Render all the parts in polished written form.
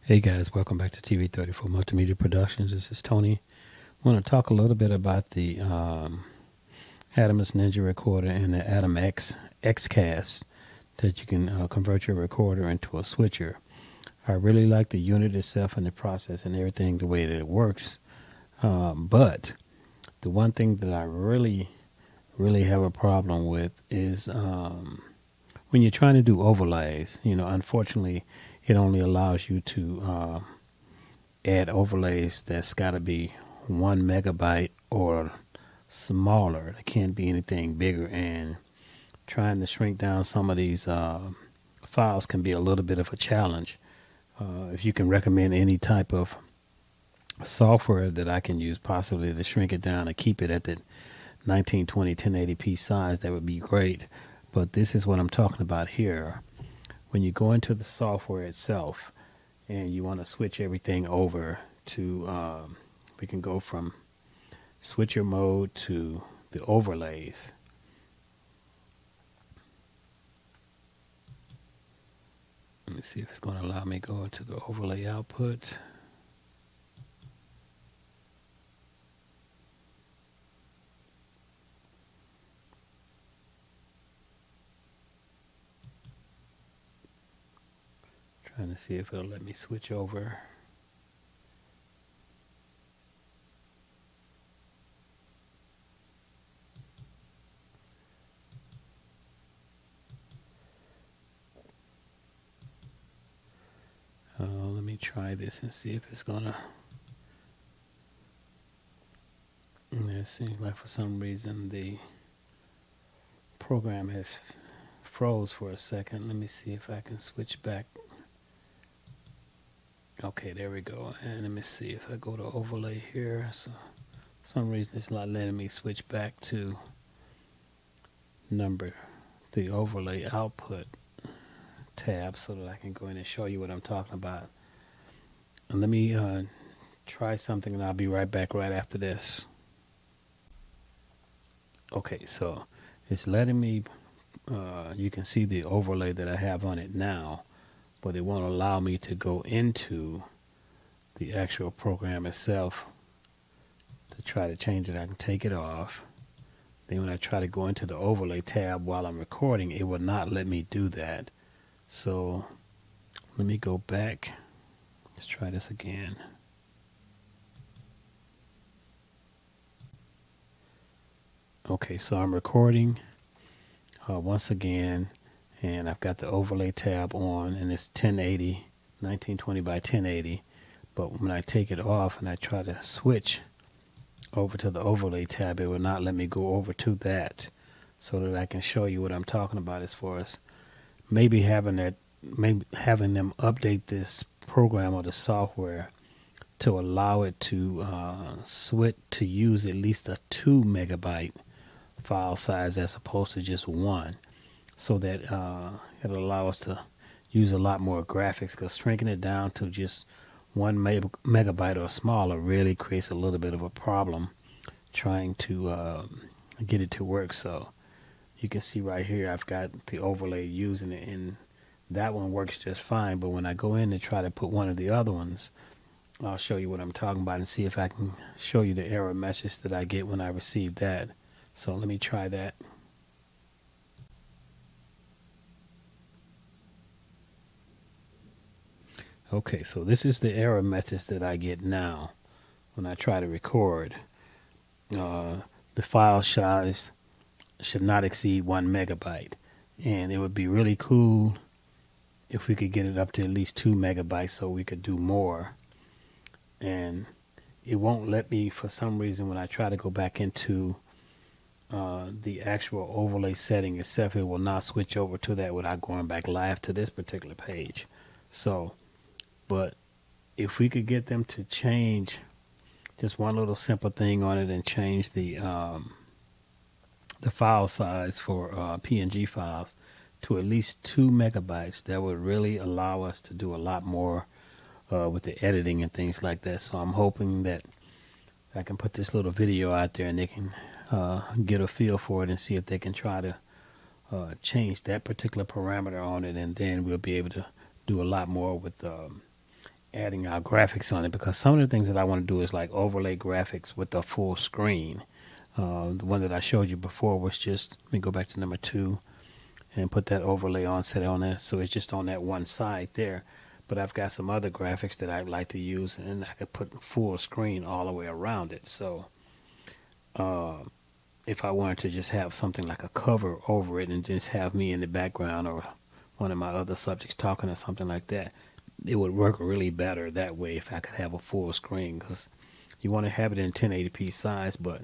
Hey guys, welcome back to TV34 Multimedia Productions. This is Tony. I want to talk a little bit about the Adamus Ninja recorder and the Atom X XCast that you can convert your recorder into a switcher. I really like the unit itself and the process and everything, the way that it works. But the one thing that I really have a problem with is when you're trying to do overlays. Unfortunately, it only allows you to add overlays that's got to be 1 megabyte or smaller. It can't be anything bigger. And trying to shrink down some of these files can be a little bit of a challenge. If you can recommend any type of software that I can use possibly to shrink it down and keep it at the 1920 1080p size, that would be great. But this is what I'm talking about here. When you go into the software itself and you want to switch everything over to, we can go from switcher mode to the overlays. Let me see if it's going to allow me to go into the overlay output. Trying to see if it'll let me switch over. Let me try this and see if it's gonna. It seems like for some reason the program has froze for a second. Let me see if I can switch back. Okay, there we go. And let me see if I go to overlay here. So for some reason it's not letting me switch back to the overlay output tab so that I can go in and show you what I'm talking about. And let me try something and I'll be right back right after this. Okay, so it's letting me, you can see the overlay that I have on it now, but it won't allow me to go into the actual program itself to try to change it. I can take it off. Then when I try to go into the overlay tab while I'm recording, it will not let me do that. So let me go back. Let's try this again. Okay, so I'm recording once again, and I've got the overlay tab on, and it's 1080, 1920 by 1080. But when I take it off and I try to switch over to the overlay tab, it will not let me go over to that, so that I can show you what I'm talking about as far as maybe having them update this program or the software to allow it to switch to use at least a 2 megabyte file size as opposed to just one, so that it'll allow us to use a lot more graphics, because shrinking it down to just 1 megabyte or smaller really creates a little bit of a problem trying to get it to work. So you can see right here I've got the overlay using it, and that one works just fine. But when I go in and try to put one of the other ones, I'll show you what I'm talking about and see if I can show you the error message that I get when I receive that. So let me try that. Okay, so this is the error message that I get now when I try to record. The file size should not exceed 1 megabyte. And it would be really cool if we could get it up to at least 2 megabytes so we could do more. And it won't let me, for some reason, when I try to go back into the actual overlay setting itself, it will not switch over to that without going back live to this particular page. So, but if we could get them to change just one little simple thing on it and change the file size for PNG files to at least 2 megabytes, that would really allow us to do a lot more with the editing and things like that. So I'm hoping that I can put this little video out there and they can get a feel for it and see if they can try to change that particular parameter on it, and then we'll be able to do a lot more with adding our graphics on it, because some of the things that I want to do is like overlay graphics with the full screen. The one that I showed you before was just, let me go back to number 2 and put that overlay on, set it on there, so it's just on that one side there. But I've got some other graphics that I'd like to use, and I could put full screen all the way around it. So if I wanted to just have something like a cover over it and just have me in the background or one of my other subjects talking or something like that, it would work really better that way if I could have a full screen, because you want to have it in 1080p size, but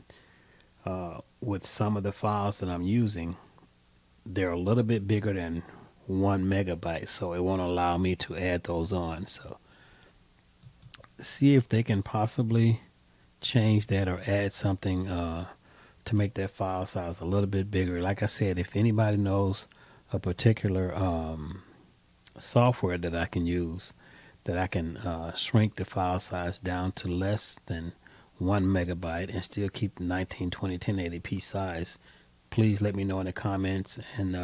with some of the files that I'm using, they're a little bit bigger than 1 megabyte, so it won't allow me to add those on. So see if they can possibly change that or add something to make that file size a little bit bigger. Like I said, if anybody knows a particular software that I can use, that I can shrink the file size down to less than 1 megabyte and still keep the 1920 1080p size, please let me know in the comments, and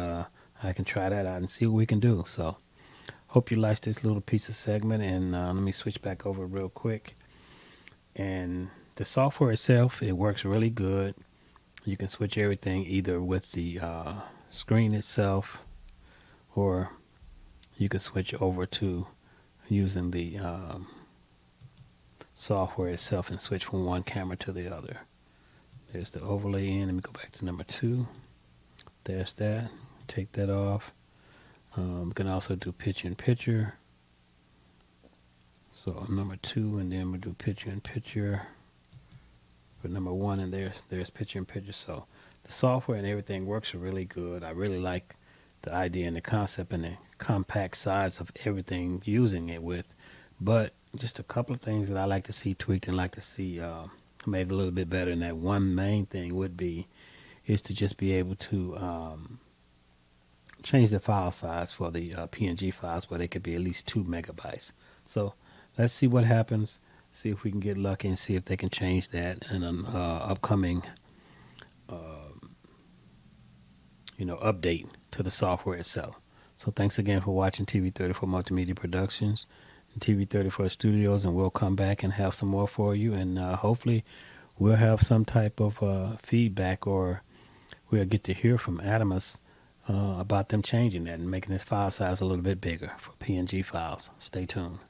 I can try that out and see what we can do. So hope you liked this little piece of segment, and let me switch back over real quick. And the software itself, it works really good. You can switch everything either with the screen itself, or you can switch over to using the software itself and switch from one camera to the other. There's the overlay in. Let me go back to number 2. There's that. Take that off. We can also do picture in picture. So number 2, and then we'll do picture in picture for number 1, and there's picture in picture. So the software and everything works really good. I really like the idea and the concept and the compact size of everything using it with, but just a couple of things that I like to see tweaked and like to see made a little bit better. And that one main thing would be is to just be able to change the file size for the PNG files where they could be at least 2 megabytes. So let's see what happens. See if we can get lucky and see if they can change that in an upcoming update to the software itself. So thanks again for watching TV34 Multimedia Productions and TV34 Studios, and we'll come back and have some more for you, and hopefully we'll have some type of feedback, or we'll get to hear from Adamus about them changing that and making this file size a little bit bigger for PNG files. Stay tuned.